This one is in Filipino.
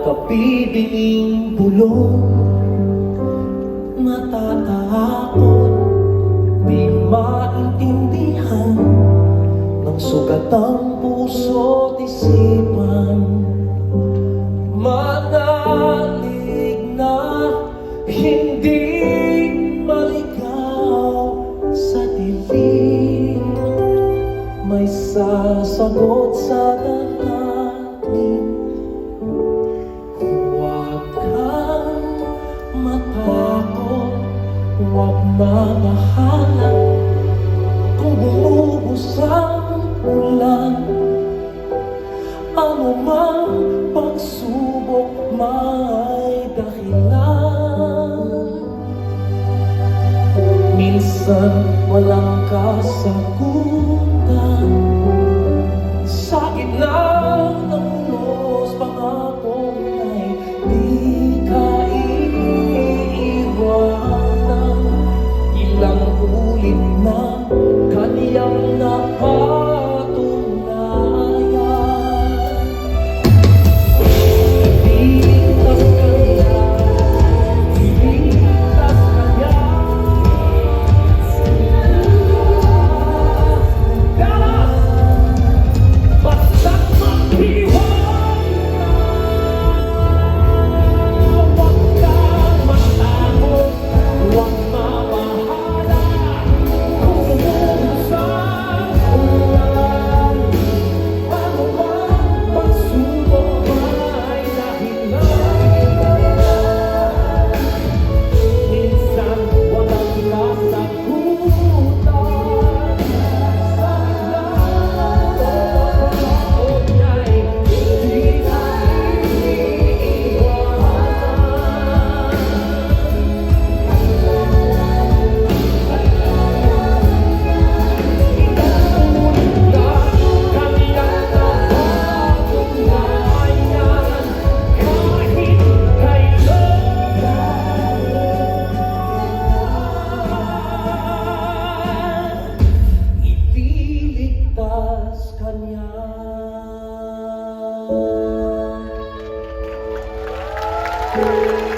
nakabibinging bulong, natatakot, di maintindihan ng sugatang puso't isipan. Manalig na hindi maligaw sa dilim, may sasagot sa dalangin. Huwag kang matakot, huwag mamahala kung bumuhos ang ulan. Ano mang pagsubok may dahilan. Minsan walang kasagutan,